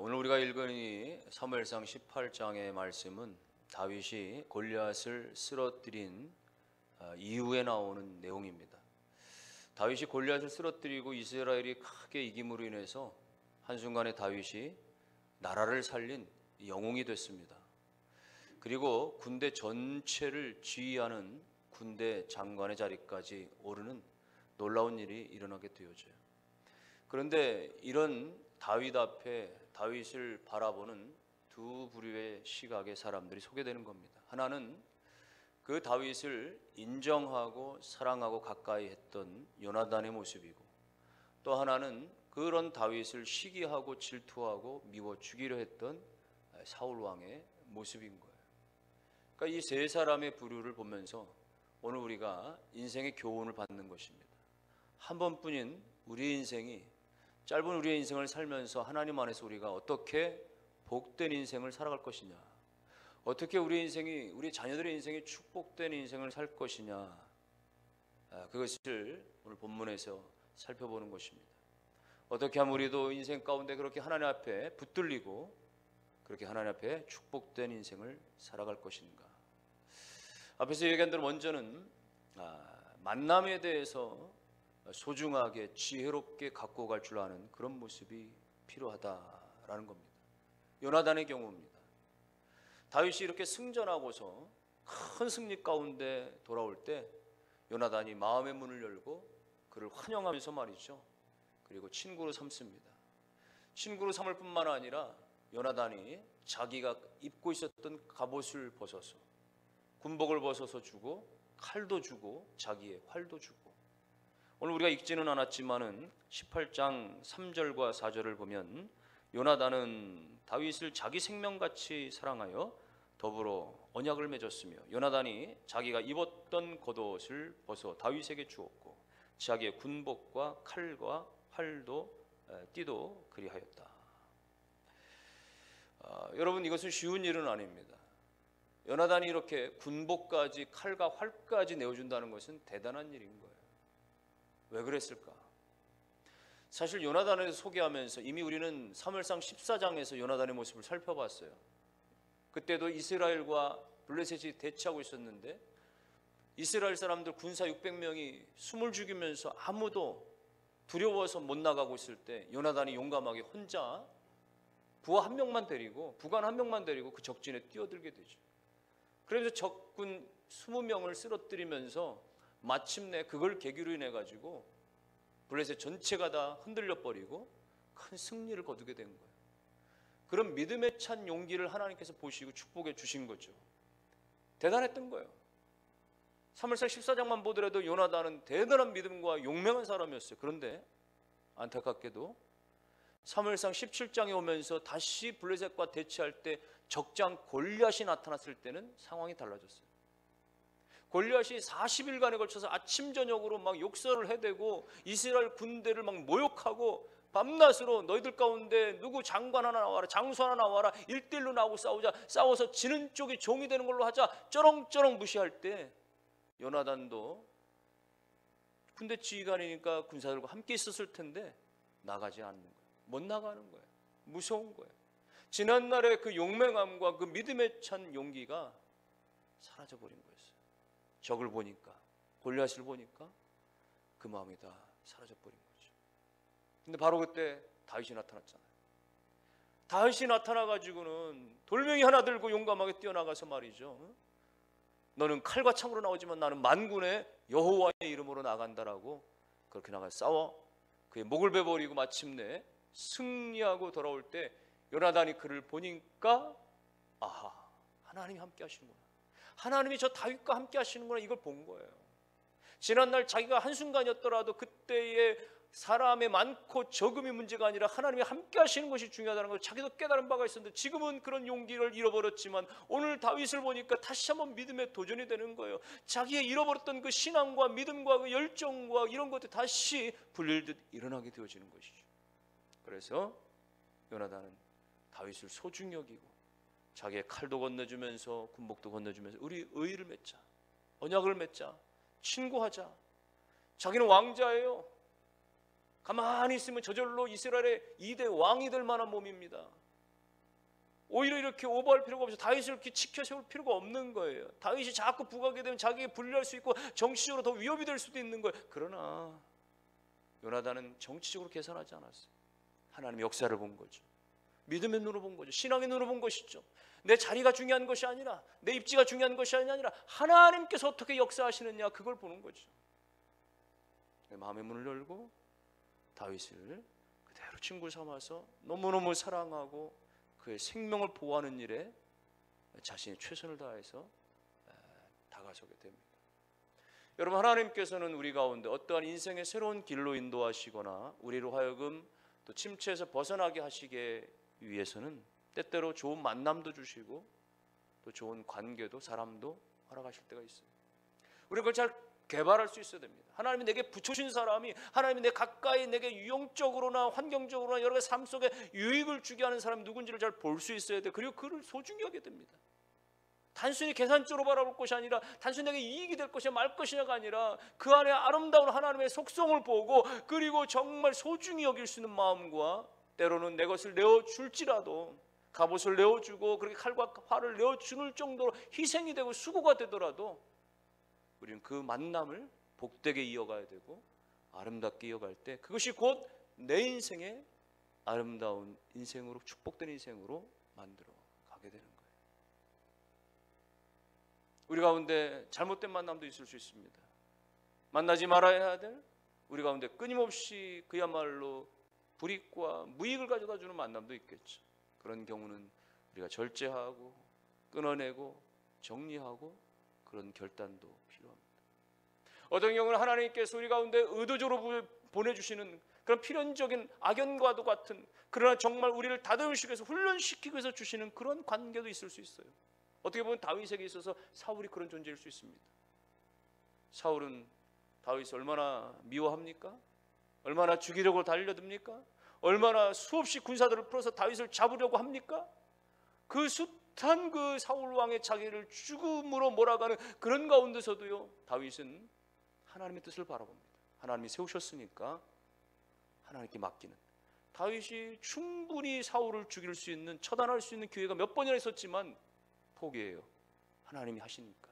오늘 우리가 읽은 이 사무엘상 18장의 말씀은 다윗이 골리앗을 쓰러뜨린 이후에 나오는 내용입니다. 다윗이 골리앗을 쓰러뜨리고 이스라엘이 크게 이김으로 인해서 한순간에 다윗이 나라를 살린 영웅이 됐습니다. 그리고 군대 전체를 지휘하는 군대 장관의 자리까지 오르는 놀라운 일이 일어나게 되어져요. 그런데 이런 다윗 앞에 다윗을 바라보는 두 부류의 시각의 사람들이 소개되는 겁니다. 하나는 그 다윗을 인정하고 사랑하고 가까이 했던 요나단의 모습이고, 또 하나는 그런 다윗을 시기하고 질투하고 미워 죽이려 했던 사울 왕의 모습인 거예요. 그러니까 이 세 사람의 부류를 보면서 오늘 우리가 인생의 교훈을 받는 것입니다. 한 번뿐인 우리의 인생이, 짧은 우리의 인생을 살면서 하나님 안에서 우리가 어떻게 복된 인생을 살아갈 것이냐, 어떻게 우리 인생이, 우리 자녀들의 인생이 축복된 인생을 살 것이냐, 그것을 오늘 본문에서 살펴보는 것입니다. 어떻게 하면 우리도 인생 가운데 그렇게 하나님 앞에 붙들리고 그렇게 하나님 앞에 축복된 인생을 살아갈 것인가. 앞에서 얘기한 대로 먼저는 만남에 대해서 소중하게 지혜롭게 갖고 갈 줄 아는 그런 모습이 필요하다라는 겁니다. 요나단의 경우입니다. 다윗이 이렇게 승전하고서 큰 승리 가운데 돌아올 때 요나단이 마음의 문을 열고 그를 환영하면서 말이죠. 그리고 친구로 삼습니다. 친구로 삼을 뿐만 아니라 요나단이 자기가 입고 있었던 갑옷을 벗어서, 군복을 벗어서 주고, 칼도 주고, 자기의 활도 주고. 오늘 우리가 읽지는 않았지만은 18장 3절과 4절을 보면 요나단은 다윗을 자기 생명같이 사랑하여 더불어 언약을 맺었으며, 요나단이 자기가 입었던 겉옷을 벗어 다윗에게 주었고 자기의 군복과 칼과 활도 띠도 그리하였다. 여러분, 이것은 쉬운 일은 아닙니다. 요나단이 이렇게 군복까지 칼과 활까지 내어준다는 것은 대단한 일인 거예요. 왜 그랬을까? 사실 요나단을 소개하면서 이미 우리는 사무엘상 14장에서 요나단의 모습을 살펴봤어요. 그때도 이스라엘과 블레셋이 대치하고 있었는데 이스라엘 사람들 군사 600명이 숨을 죽이면서 아무도 두려워서 못 나가고 있을 때 요나단이 용감하게 혼자 부하 한 명만 데리고, 부관 한 명만 데리고 그 적진에 뛰어들게 되죠. 그래서 적군 20명을 쓰러뜨리면서 마침내 그걸 계기로 인해 가지고 블레셋 전체가 다 흔들려 버리고 큰 승리를 거두게 된 거예요. 그런 믿음에 찬 용기를 하나님께서 보시고 축복해 주신 거죠. 대단했던 거예요. 사무엘상 14장만 보더라도 요나단은 대단한 믿음과 용맹한 사람이었어요. 그런데 안타깝게도 사무엘상 17장에 오면서 다시 블레셋과 대치할 때 적장 골리앗이 나타났을 때는 상황이 달라졌어요. 골리앗이 40일간에 걸쳐서 아침 저녁으로 막 욕설을 해대고 이스라엘 군대를 막 모욕하고 밤낮으로 너희들 가운데 누구 장관 하나 나와라, 장수 하나 나와라, 1대1로 나오고 싸우자, 싸워서 지는 쪽이 종이 되는 걸로 하자, 쩌렁쩌렁 무시할 때 요나단도 군대 지휘관이니까 군사들과 함께 있었을 텐데 나가지 않는 거예요. 못 나가는 거예요. 무서운 거예요. 지난날의 그 용맹함과 그 믿음에 찬 용기가 사라져버린 거였어요. 적을 보니까, 골리앗을 보니까 그 마음이 다 사라져버린 거죠. 근데 바로 그때 다윗이 나타났잖아요. 다윗이 나타나가지고는 돌멩이 하나 들고 용감하게 뛰어나가서 말이죠, 너는 칼과 창으로 나오지만 나는 만군의 여호와의 이름으로 나간다라고 그렇게 나가서 싸워 그의 목을 베버리고 마침내 승리하고 돌아올 때 요나단이 그를 보니까 아하, 하나님이 함께 하시는구나, 하나님이 저 다윗과 함께 하시는구나, 이걸 본 거예요. 지난날 자기가 한순간이었더라도 그때의 사람의 많고 적음이 문제가 아니라 하나님이 함께 하시는 것이 중요하다는 걸 자기도 깨달은 바가 있었는데 지금은 그런 용기를 잃어버렸지만 오늘 다윗을 보니까 다시 한번 믿음의 도전이 되는 거예요. 자기의 잃어버렸던 그 신앙과 믿음과 그 열정과 이런 것들이 다시 불릴듯 일어나게 되어지는 것이죠. 그래서 요나단은 다윗을 소중히 여기고 자기의 칼도 건네주면서 군복도 건네주면서 우리 의의를 맺자, 언약을 맺자, 친구하자. 자기는 왕자예요. 가만히 있으면 저절로 이스라엘의 2대 왕이 될 만한 몸입니다. 오히려 이렇게 오버할 필요가 없어. 다윗을 이렇게 지켜 세울 필요가 없는 거예요. 다윗이 자꾸 부각하게 되면 자기에게 불리할 수 있고 정치적으로 더 위협이 될 수도 있는 거예요. 그러나 요나단은 정치적으로 계산하지 않았어요. 하나님의 역사를 본 거죠. 믿음의 눈으로 본 거죠. 신앙의 눈으로 본 것이죠. 내 자리가 중요한 것이 아니라, 내 입지가 중요한 것이 아니라 하나님께서 어떻게 역사하시느냐, 그걸 보는 거죠. 마음의 문을 열고 다윗을 그대로 친구 삼아서 너무너무 사랑하고 그의 생명을 보호하는 일에 자신의 최선을 다해서 다가서게 됩니다. 여러분, 하나님께서는 우리 가운데 어떠한 인생의 새로운 길로 인도하시거나 우리로 하여금 또 침체에서 벗어나게 하시기 위해서는 때때로 좋은 만남도 주시고 또 좋은 관계도, 사람도 허락하실 때가 있어요. 우리가 그걸 잘 개발할 수 있어야 됩니다. 하나님이 내게 붙여주신 사람이, 하나님이 내 가까이 내게 유용적으로나 환경적으로나 여러 가지 삶 속에 유익을 주게 하는 사람이 누군지를 잘 볼 수 있어야 돼. 그리고 그를 소중히 하게 됩니다. 단순히 계산적으로 바라볼 것이 아니라, 단순히 내게 이익이 될 것이냐 말 것이냐가 아니라 그 안에 아름다운 하나님의 속성을 보고, 그리고 정말 소중히 여길 수 있는 마음과, 때로는 내 것을 내어줄지라도, 갑옷을 내어주고 그렇게 칼과 활을 내어주는 정도로 희생이 되고 수고가 되더라도 우리는 그 만남을 복되게 이어가야 되고 아름답게 이어갈 때 그것이 곧 내 인생의 아름다운 인생으로, 축복된 인생으로 만들어 가게 되는 거예요. 우리 가운데 잘못된 만남도 있을 수 있습니다. 만나지 말아야 될, 우리 가운데 끊임없이 그야말로 불이익과 무익을 가져다 주는 만남도 있겠죠. 그런 경우는 우리가 절제하고 끊어내고 정리하고 그런 결단도 필요합니다. 어떤 경우는 하나님께서 우리 가운데 의도적으로 보내주시는 그런 필연적인 악연과도 같은, 그러나 정말 우리를 다듬으시기 위해서, 훈련시키기 위해서 주시는 그런 관계도 있을 수 있어요. 어떻게 보면 다윗에게 있어서 사울이 그런 존재일 수 있습니다. 사울은 다윗을 얼마나 미워합니까? 얼마나 죽이려고 달려듭니까? 얼마나 수없이 군사들을 풀어서 다윗을 잡으려고 합니까? 그 숱한 그 사울 왕의 자기를 죽음으로 몰아가는 그런 가운데서도요, 다윗은 하나님의 뜻을 바라봅니다. 하나님이 세우셨으니까 하나님께 맡기는. 다윗이 충분히 사울을 죽일 수 있는, 처단할 수 있는 기회가 몇 번이나 있었지만 포기해요. 하나님이 하시니까.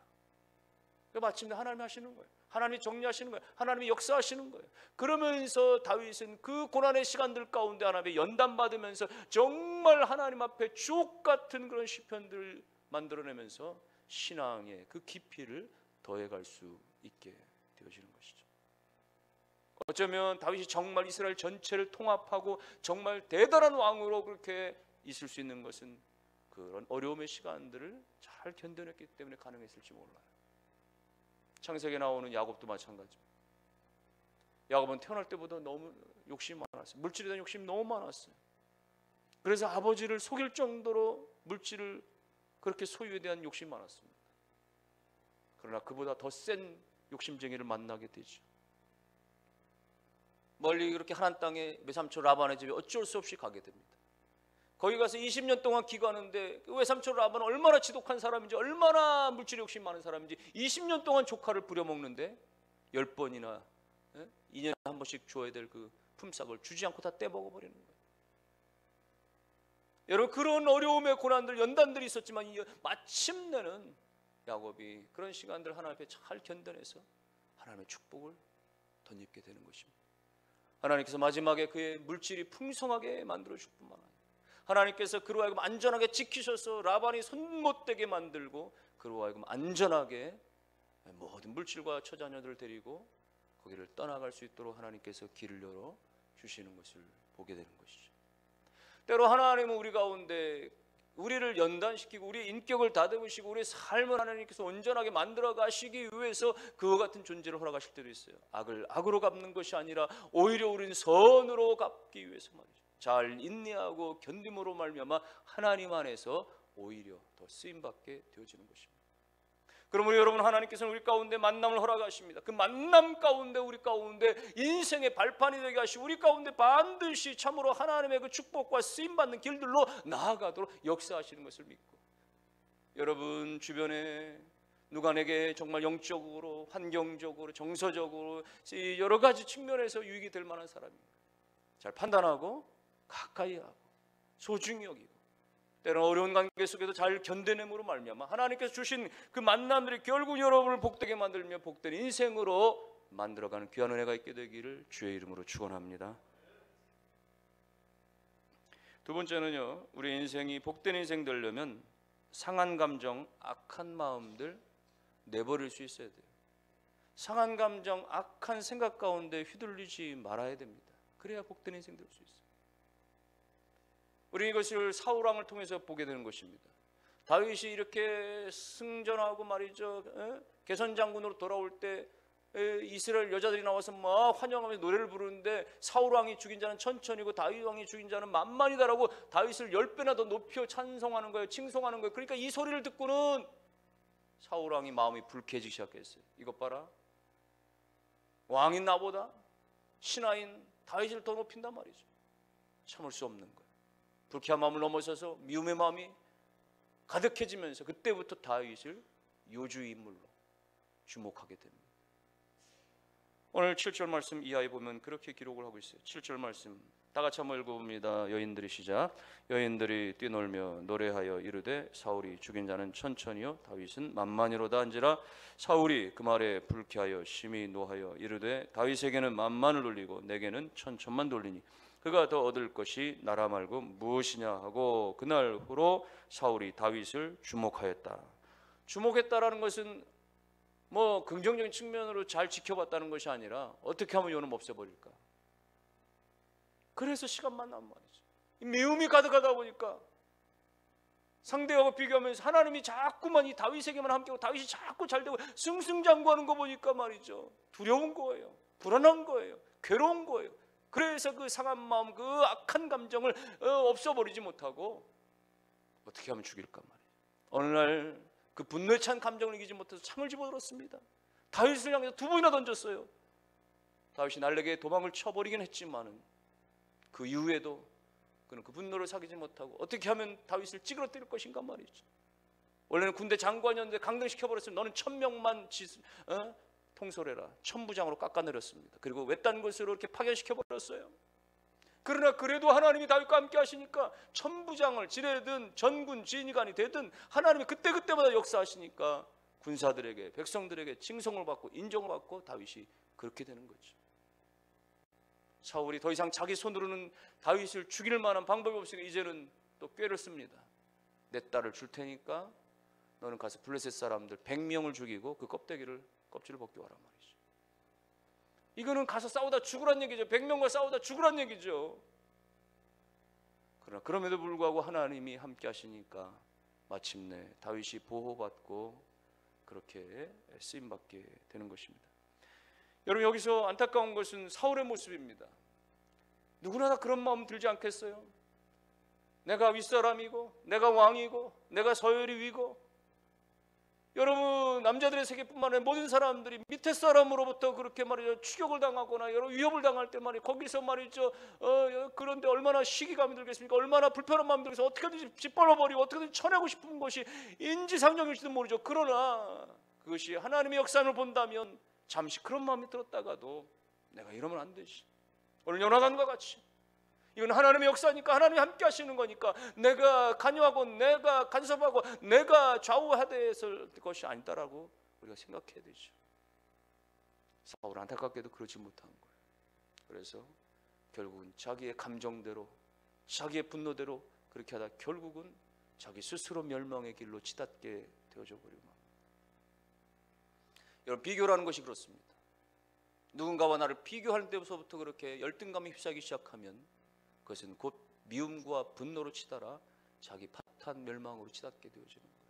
마침내 하나님이 하시는 거예요. 하나님이 정리하시는 거예요. 하나님이 역사하시는 거예요. 그러면서 다윗은 그 고난의 시간들 가운데 하나님의 연단받으면서 정말 하나님 앞에 주옥 같은 그런 시편들을 만들어내면서 신앙의 그 깊이를 더해갈 수 있게 되어지는 것이죠. 어쩌면 다윗이 정말 이스라엘 전체를 통합하고 정말 대단한 왕으로 그렇게 있을 수 있는 것은 그런 어려움의 시간들을 잘 견뎌냈기 때문에 가능했을지 몰라요. 창세기에 나오는 야곱도 마찬가지입니다. 야곱은 태어날 때보다 너무 욕심이 많았어요. 물질에 대한 욕심이 너무 많았어요. 그래서 아버지를 속일 정도로 물질을, 그렇게 소유에 대한 욕심이 많았습니다. 그러나 그보다 더 센 욕심쟁이를 만나게 되죠. 멀리 그렇게 하란 땅에 외삼촌 라반의 집에 어쩔 수 없이 가게 됩니다. 거기 가서 20년 동안 기거하는데 그 외삼촌 라반은 얼마나 지독한 사람인지, 얼마나 물질에 욕심 많은 사람인지 20년 동안 조카를 부려먹는데 10번이나 2년에 한 번씩 줘야 될 그 품삯을 주지 않고 다 떼먹어버리는 거예요. 여러분, 그런 어려움의 고난들, 연단들이 있었지만 마침내는 야곱이 그런 시간들 하나님 앞에 잘 견뎌내서 하나님의 축복을 덧입게 되는 것입니다. 하나님께서 마지막에 그의 물질이 풍성하게 만들어줄 뿐만 아니라 하나님께서 그로 하여금 안전하게 지키셔서 라반이 손 못 대게 만들고 그로 하여금 안전하게 모든 물질과 처자녀들을 데리고 거기를 떠나갈 수 있도록 하나님께서 길을 열어 주시는 것을 보게 되는 것이죠. 때로 하나님은 우리 가운데 우리를 연단시키고 우리의 인격을 다듬으시고 우리의 삶을 하나님께서 온전하게 만들어 가시기 위해서 그와 같은 존재를 허락하실 때도 있어요. 악을 악으로 갚는 것이 아니라 오히려 우리는 선으로 갚기 위해서 말이죠. 잘 인내하고 견딤으로 말미암아 하나님 안에서 오히려 더 쓰임받게 되어지는 것입니다. 그러므로 여러분, 하나님께서는 우리 가운데 만남을 허락하십니다. 그 만남 가운데 우리 가운데 인생의 발판이 되게 하시고 우리 가운데 반드시 참으로 하나님의 그 축복과 쓰임받는 길들로 나아가도록 역사하시는 것을 믿고, 여러분 주변에 누가 내게 정말 영적으로, 환경적으로, 정서적으로 여러 가지 측면에서 유익이 될 만한 사람입니다. 잘 판단하고 가까이 하고 소중히 여기고 때로는 어려운 관계 속에도 잘 견뎌냄으로 말미암아 하나님께서 주신 그 만남들이 결국 여러분을 복되게 만들며 복된 인생으로 만들어가는 귀한 은혜가 있게 되기를 주의 이름으로 축원합니다. 두 번째는요, 우리 인생이 복된 인생 되려면 상한 감정, 악한 마음들 내버릴 수 있어야 돼요. 상한 감정, 악한 생각 가운데 휘둘리지 말아야 됩니다. 그래야 복된 인생 될 수 있어요. 우리 이것을 사울 왕을 통해서 보게 되는 것입니다. 다윗이 이렇게 승전하고 말이죠, 개선 장군으로 돌아올 때 이스라엘 여자들이 나와서 막 환영하면서 노래를 부르는데 사울 왕이 죽인 자는 천천히고 다윗 왕이 죽인 자는 만만이다라고 다윗을 10배나 더 높여 찬송하는 거예요. 칭송하는 거예요. 그러니까 이 소리를 듣고는 사울 왕이 마음이 불쾌해지기 시작했어요. 이것 봐라, 왕인 나보다 신하인 다윗을 더 높인단 말이죠. 참을 수 없는 거예요. 불쾌한 마음을 넘어서서 미움의 마음이 가득해지면서 그때부터 다윗을 요주의 인물로 주목하게 됩니다. 오늘 7절 말씀 이하에 보면 그렇게 기록을 하고 있어요. 7절 말씀 다 같이 한번 읽어봅니다. 여인들이 시작. 여인들이 뛰놀며 노래하여 이르되 사울이 죽인 자는 천천히요 다윗은 만만이로다 한지라. 사울이 그 말에 불쾌하여 심히 노하여 이르되 다윗에게는 만만을 돌리고 내게는 천천만 돌리니 그가 더 얻을 것이 나라 말고 무엇이냐 하고 그날 후로 사울이 다윗을 주목하였다. 주목했다라는 것은 뭐 긍정적인 측면으로 잘 지켜봤다는 것이 아니라 어떻게 하면 요놈 없애버릴까. 그래서 시간만 난 말이죠. 미움이 가득하다 보니까 상대하고 비교하면서 하나님이 자꾸만 이 다윗에게만 함께하고 다윗이 자꾸 잘되고 승승장구하는 거 보니까 말이죠, 두려운 거예요. 불안한 거예요. 괴로운 거예요. 그래서 그 상한 마음, 그 악한 감정을 없애버리지 못하고 어떻게 하면 죽일까 말이에요. 어느 날 그 분노에 찬 감정을 이기지 못해서 창을 집어들었습니다. 다윗을 향해서 2번이나 던졌어요. 다윗이 날래게 도망을 쳐버리긴 했지만은 그 이후에도 그는 그 분노를 사귀지 못하고 어떻게 하면 다윗을 찌그러뜨릴 것인가 말이죠. 원래는 군대 장관이었는데 강등시켜버렸으면 너는 1000명만 통솔해라. 1000부장으로 깎아내렸습니다. 그리고 외딴 곳으로 이렇게 파견시켜버렸어요. 그러나 그래도 하나님이 다윗과 함께 하시니까 1000부장을 지내든 전군 지휘관이 되든 하나님이 그때그때마다 역사하시니까 군사들에게 백성들에게 칭송을 받고 인정을 받고 다윗이 그렇게 되는 거죠. 사울이 더 이상 자기 손으로는 다윗을 죽일 만한 방법이 없으니까 이제는 또 꾀를 씁니다. 내 딸을 줄 테니까 너는 가서 블레셋 사람들 100명을 죽이고 그 껍질을 벗겨 와라 말이죠. 이거는 가서 싸우다 죽으란 얘기죠. 100명과 싸우다 죽으란 얘기죠. 그러나 그럼에도 불구하고 하나님이 함께 하시니까 마침내 다윗이 보호받고 그렇게 쓰임받게 되는 것입니다. 여러분, 여기서 안타까운 것은 사울의 모습입니다. 누구나 다 그런 마음 들지 않겠어요? 내가 윗사람이고 내가 왕이고 내가 서열이 위고, 여러분 남자들의 세계뿐만 아니라 모든 사람들이 밑에 사람으로부터 그렇게 말이죠 추격을 당하거나 여러 위협을 당할 때 말이죠 거기서 말이죠 그런데 얼마나 시기감이 들겠습니까? 얼마나 불편한 마음이 들겠어요? 어떻게든지 짓밟아버리고 어떻게든지 쳐내고 싶은 것이 인지상정일지도 모르죠. 그러나 그것이 하나님의 역사를 본다면 잠시 그런 마음이 들었다가도 내가 이러면 안 되지. 오늘 요나단과 같이 이건 하나님의 역사니까 하나님이 함께 하시는 거니까 내가 관여하고 내가 간섭하고 내가 좌우하되었을 것이 아니다라고 우리가 생각해야 되죠. 사울은 안타깝게도 그러지 못한 거예요. 그래서 결국은 자기의 감정대로 자기의 분노대로 그렇게 하다 결국은 자기 스스로 멸망의 길로 치닫게 되어져 버리고 말. 여러분, 비교라는 것이 그렇습니다. 누군가와 나를 비교하는 데서부터 그렇게 열등감이 휩싸기 시작하면 그것은 곧 미움과 분노로 치달아 자기 파탄 멸망으로 치닫게 되어지는 거예요.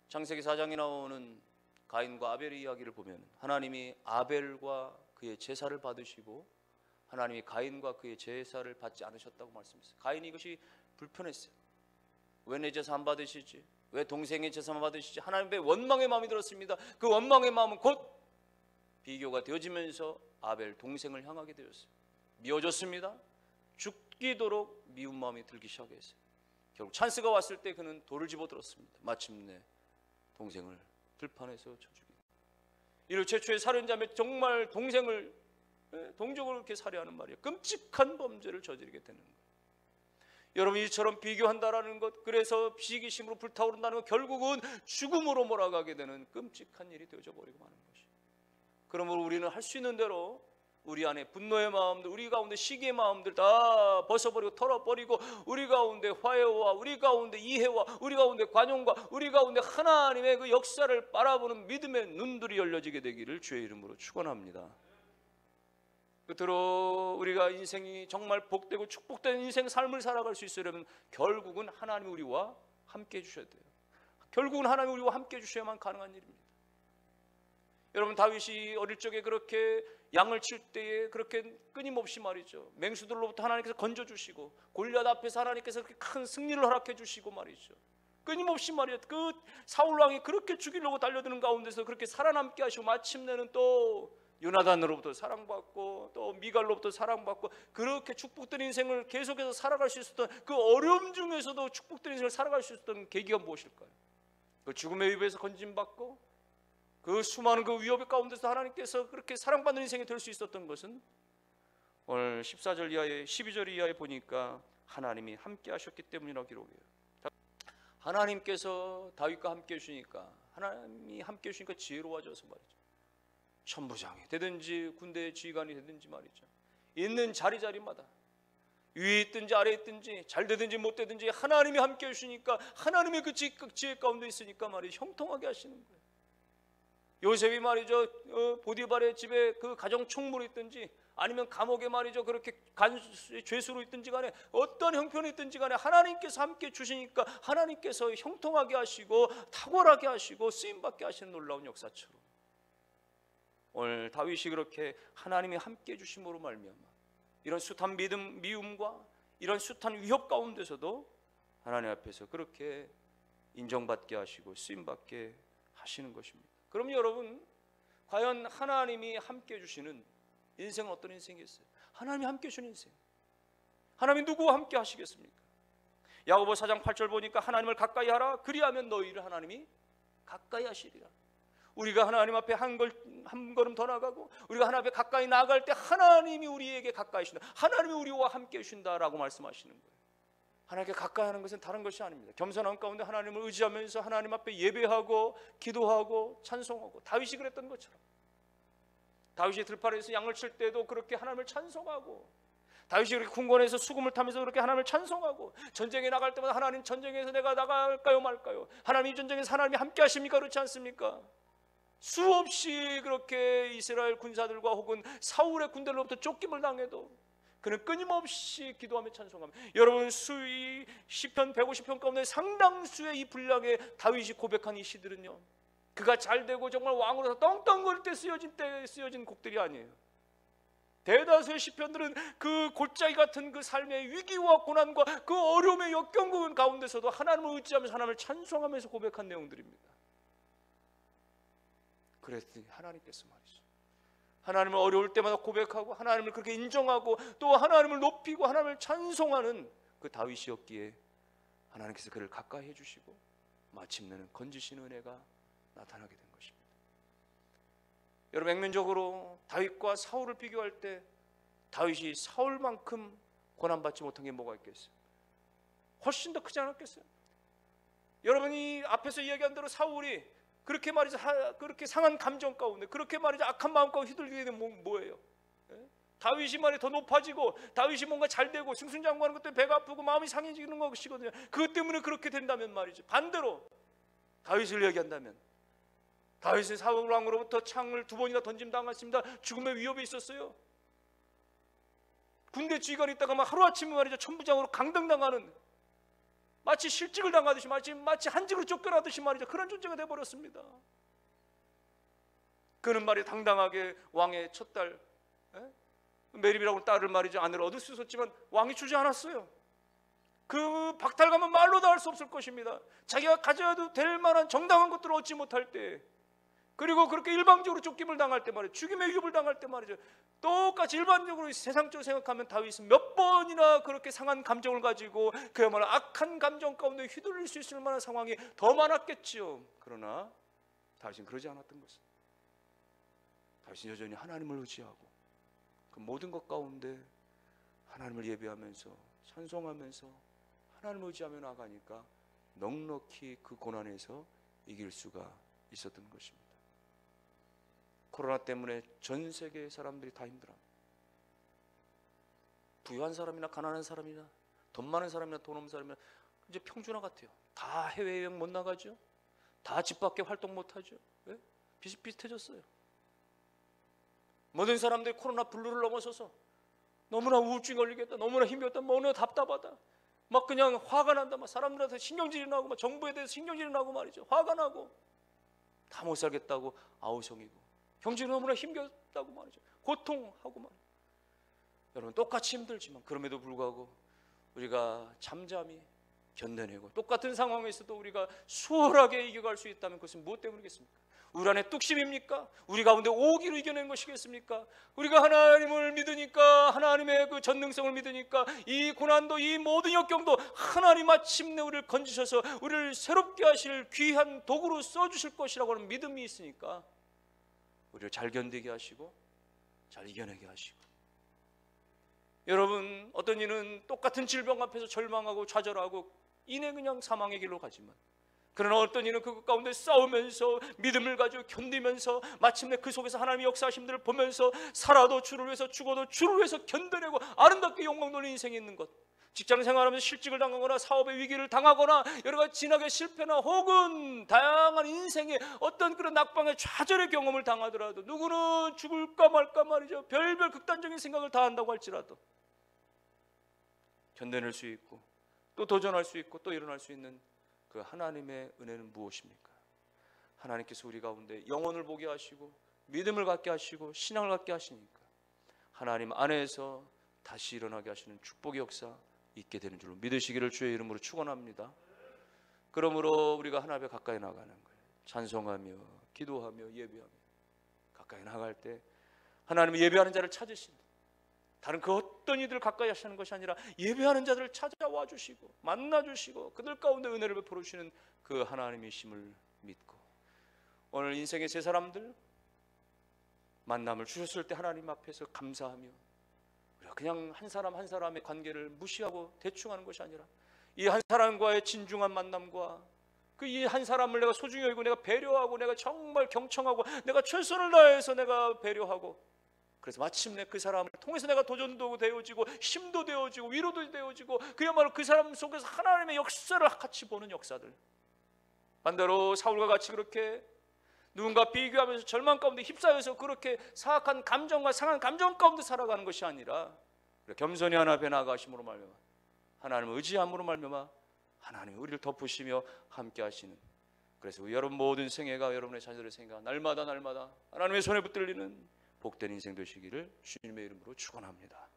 창세기 4장에 나오는 가인과 아벨의 이야기를 보면 하나님이 아벨과 그의 제사를 받으시고 하나님이 가인과 그의 제사를 받지 않으셨다고 말씀했어요. 가인이 이것이 불편했어요. 왜 내 제사 안 받으시지? 왜 동생의 제사만 받으시지? 하나님의 원망의 마음이 들었습니다. 그 원망의 마음은 곧 비교가 되어지면서 아벨 동생을 향하게 되었어요. 미워졌습니다. 죽기도록 미운 마음이 들기 시작했어요. 결국 찬스가 왔을 때 그는 돌을 집어들었습니다. 마침내 동생을 들판에서 쳐 죽이고, 이를 최초의 살인자면 정말 동생을 동족을 이렇게 살해하는 말이에요. 끔찍한 범죄를 저지르게 되는 거예요. 여러분, 이처럼 비교한다라는 것, 그래서 시기심으로 불타오른다는 것, 결국은 죽음으로 몰아가게 되는 끔찍한 일이 되어져 버리고 마는 것이. 그러므로 우리는 할 수 있는 대로 우리 안에 분노의 마음들, 우리 가운데 시기의 마음들 다 벗어버리고 털어버리고, 우리 가운데 화해와 우리 가운데 이해와 우리 가운데 관용과 우리 가운데 하나님의 그 역사를 바라보는 믿음의 눈들이 열려지게 되기를 주의 이름으로 축원합니다. 끝으로 우리가 인생이 정말 복되고 축복된 인생 삶을 살아갈 수 있으려면 결국은 하나님이 우리와 함께 해주셔야 돼요. 결국은 하나님이 우리와 함께 해주셔야만 가능한 일입니다. 여러분, 다윗이 어릴 적에 그렇게 양을 칠 때에 그렇게 끊임없이 말이죠, 맹수들로부터 하나님께서 건져주시고, 골리앗 앞에서 하나님께서 그렇게 큰 승리를 허락해 주시고 말이죠, 끊임없이 말이죠, 그 사울왕이 그렇게 죽이려고 달려드는 가운데서 그렇게 살아남게 하시고, 마침내는 또 요나단으로부터 사랑받고 또 미갈로부터 사랑받고, 그렇게 축복된 인생을 계속해서 살아갈 수 있었던, 그 어려움 중에서도 축복된 인생을 살아갈 수 있었던 계기가 무엇일까요? 그 죽음의 위에서 건짐받고 그 수많은 그 위협의 가운데서 하나님께서 그렇게 사랑받는 인생이 될 수 있었던 것은, 오늘 14절 이하에 12절 이하에 보니까 하나님이 함께 하셨기 때문이라고 기록해요. 하나님께서 다윗과 함께 해주시니까, 하나님이 함께 해주시니까 지혜로워져서 말이죠, 천부장이 되든지 군대의 지휘관이 되든지 말이죠, 있는 자리자리마다 위에 있든지 아래에 있든지 잘 되든지 못 되든지 하나님이 함께 해주시니까, 하나님의 그 지혜 가운데 있으니까 말이죠, 형통하게 하시는 거예요. 요셉이 말이죠, 보디발의 집에 그 가정 총무로 있든지 아니면 감옥에 말이죠, 그렇게 죄수로 있든지 간에 어떤 형편이 있든지 간에 하나님께서 함께 주시니까 하나님께서 형통하게 하시고 탁월하게 하시고 쓰임받게 하시는 놀라운 역사처럼, 오늘 다윗이 그렇게 하나님이 함께 주심으로 말미암아 이런 숱한 미움과 이런 숱한 위협 가운데서도 하나님 앞에서 그렇게 인정받게 하시고 쓰임받게 하시는 것입니다. 그럼 여러분, 과연 하나님이 함께 해주시는 인생은 어떤 인생이겠어요? 하나님이 함께 해주시는 인생, 하나님이 누구와 함께 하시겠습니까? 야고보 4장 8절 보니까 하나님을 가까이 하라, 그리하면 너희를 하나님이 가까이 하시리라. 우리가 하나님 앞에 한 걸음 더 나가고 우리가 하나님 앞에 가까이 나갈 때 하나님이 우리에게 가까이 하신다, 하나님이 우리와 함께 하신다라고 말씀하시는 거예요. 하나님께 가까이 하는 것은 다른 것이 아닙니다. 겸손한 가운데 하나님을 의지하면서 하나님 앞에 예배하고 기도하고 찬송하고, 다윗이 그랬던 것처럼, 다윗이 들판에서 양을 칠 때도 그렇게 하나님을 찬송하고, 다윗이 그렇게 궁궐에서 수금을 타면서 그렇게 하나님을 찬송하고, 전쟁에 나갈 때마다 하나님, 전쟁에서 내가 나갈까요 말까요? 하나님, 이 전쟁에서 하나님이 함께 하십니까? 그렇지 않습니까? 수없이 그렇게 이스라엘 군사들과 혹은 사울의 군대로부터 쫓김을 당해도 그는 끊임없이 기도하며 찬송하며, 여러분, 시편 150편 가운데 상당수의 이 분량의 다윗이 고백한 이 시들은요, 그가 잘되고 정말 왕으로서 떵떵거릴 때 쓰여진 곡들이 아니에요. 대다수의 시편들은 그 골짜기 같은 그 삶의 위기와 고난과 그 어려움의 역경군 가운데서도 하나님을 의지하면서 하나님을 찬송하면서 고백한 내용들입니다. 그랬더니 하나님께서 말이죠, 하나님을 어려울 때마다 고백하고 하나님을 그렇게 인정하고 또 하나님을 높이고 하나님을 찬송하는 그 다윗이었기에 하나님께서 그를 가까이 해주시고 마침내는 건지시는 은혜가 나타나게 된 것입니다. 여러분, 액면적으로 다윗과 사울을 비교할 때 다윗이 사울만큼 고난받지 못한 게 뭐가 있겠어요? 훨씬 더 크지 않았겠어요? 여러분이 앞에서 이야기한 대로 사울이 그렇게 말이죠, 그렇게 상한 감정 가운데, 그렇게 말이죠, 악한 마음 가운데 휘둘리게 되면 뭐예요? 다윗이 말이 더 높아지고 다윗이 뭔가 잘되고 승승장구하는 것 때문에 배가 아프고 마음이 상해지는 것이거든요. 그것 때문에 그렇게 된다면 말이죠, 반대로 다윗을 얘기한다면, 다윗은 사울 왕으로부터 창을 2번이나 던짐당했습니다. 죽음의 위협이 있었어요. 군대 지휘관이 있다가 막 하루아침에 말이죠, 천부장으로 강등당하는, 마치 실직을 당하듯이, 마치 한직으로 쫓겨나듯이 말이죠, 그런 존재가 되어버렸습니다. 그는 말이 당당하게 왕의 첫 딸 메립이라고 딸을 말이죠, 아내를 얻을 수 있었지만 왕이 주지 않았어요. 그 박탈감은 말로 다 할 수 없을 것입니다. 자기가 가져야도 될 만한 정당한 것들을 얻지 못할 때, 그리고 그렇게 일방적으로 쫓김을 당할 때 말이죠, 죽임의 위협을 당할 때 말이죠, 똑같이 일반적으로 세상적으로 생각하면 다윗은 몇 번이나 그렇게 상한 감정을 가지고 그야말로 악한 감정 가운데 휘둘릴 수 있을 만한 상황이 더 많았겠지요. 그러나 다윗은 그러지 않았던 것은, 다윗은 여전히 하나님을 의지하고 그 모든 것 가운데 하나님을 예배하면서 찬송하면서 하나님을 의지하며 나가니까 넉넉히 그 고난에서 이길 수가 있었던 것입니다. 코로나 때문에 전 세계 사람들이 다 힘들어합니다. 부유한 사람이나 가난한 사람이나 돈 많은 사람이나 돈 없는 사람이나 이제 평준화 같아요. 다 해외여행 못 나가죠. 다 집 밖에 활동 못 하죠. 왜? 비슷비슷해졌어요. 모든 사람들이 코로나 블루를 넘어서서 너무나 우울증 걸리겠다, 너무나 힘들다, 너무나 답답하다, 막 그냥 화가 난다, 막 사람들한테 신경질이 나고, 막 정부에 대해서 신경질이 나고 말이죠. 화가 나고 다 못 살겠다고 아우성이고, 경제는 너무나 힘겹다고 말이죠. 고통하고 말이죠. 여러분, 똑같이 힘들지만 그럼에도 불구하고 우리가 잠잠히 견뎌내고 똑같은 상황에서도 우리가 수월하게 이겨갈 수 있다면 그것은 무엇 때문이겠습니까? 우리 안에 뚝심입니까? 우리 가운데 오기로 이겨낸 것이겠습니까? 우리가 하나님을 믿으니까, 하나님의 그 전능성을 믿으니까 이 고난도, 이 모든 역경도 하나님 마침내 우리를 건지셔서 우리를 새롭게 하실 귀한 도구로 써주실 것이라고 하는 믿음이 있으니까 우리를 잘 견디게 하시고 잘 이겨내게 하시고. 여러분, 어떤 이는 똑같은 질병 앞에서 절망하고 좌절하고 이내 그냥 사망의 길로 가지만, 그러나 어떤 이는 그 가운데 싸우면서 믿음을 가지고 견디면서 마침내 그 속에서 하나님의 역사하심들을 보면서 살아도 주를 위해서, 죽어도 주를 위해서 견뎌내고 아름답게 영광 돌리는 인생이 있는 것. 직장 생활하면서 실직을 당하거나 사업의 위기를 당하거나 여러 가지 진학의 실패나 혹은 다양한 인생의 어떤 그런 낙방의 좌절의 경험을 당하더라도, 누구는 죽을까 말까 말이죠, 별별 극단적인 생각을 다 한다고 할지라도 견뎌낼 수 있고 또 도전할 수 있고 또 일어날 수 있는 그 하나님의 은혜는 무엇입니까? 하나님께서 우리 가운데 영혼을 보게 하시고 믿음을 갖게 하시고 신앙을 갖게 하시니까 하나님 안에서 다시 일어나게 하시는 축복의 역사 있게 되는 줄로 믿으시기를 주의 이름으로 축원합니다. 그러므로 우리가 하나님 앞에 가까이 나가는 거예요. 찬송하며 기도하며 예배하며 가까이 나갈 때 하나님은 예배하는 자를 찾으신다. 다른 그 어떤 이들을 가까이 하시는 것이 아니라 예배하는 자들을 찾아와 주시고 만나 주시고 그들 가운데 은혜를 베풀어 주시는 그 하나님이심을 믿고, 오늘 인생의 세 사람들 만남을 주셨을 때 하나님 앞에서 감사하며, 우리가 그냥 한 사람 한 사람의 관계를 무시하고 대충 하는 것이 아니라 이 한 사람과의 진중한 만남과 그 이 한 사람을 내가 소중히 여기고 내가 배려하고 내가 정말 경청하고 내가 최선을 다해서 내가 배려하고, 그래서 마침내 그 사람을 통해서 내가 도전도 되어지고 힘도 되어지고 위로도 되어지고 그야말로 그 사람 속에서 하나님의 역사를 같이 보는 역사들. 반대로 사울과 같이 그렇게 누군가 비교하면서 절망 가운데 휩싸여서 그렇게 사악한 감정과 상한 감정 가운데 살아가는 것이 아니라 겸손히 하나 앞에 나아가심으로 말미암아, 하나님을 의지함으로 말미암아 하나님이 우리를 덮으시며 함께 하시는, 그래서 여러분 모든 생애가, 여러분의 자녀들의 생애가 날마다 하나님의 손에 붙들리는 복된 인생 되시기를 주님의 이름으로 축원합니다.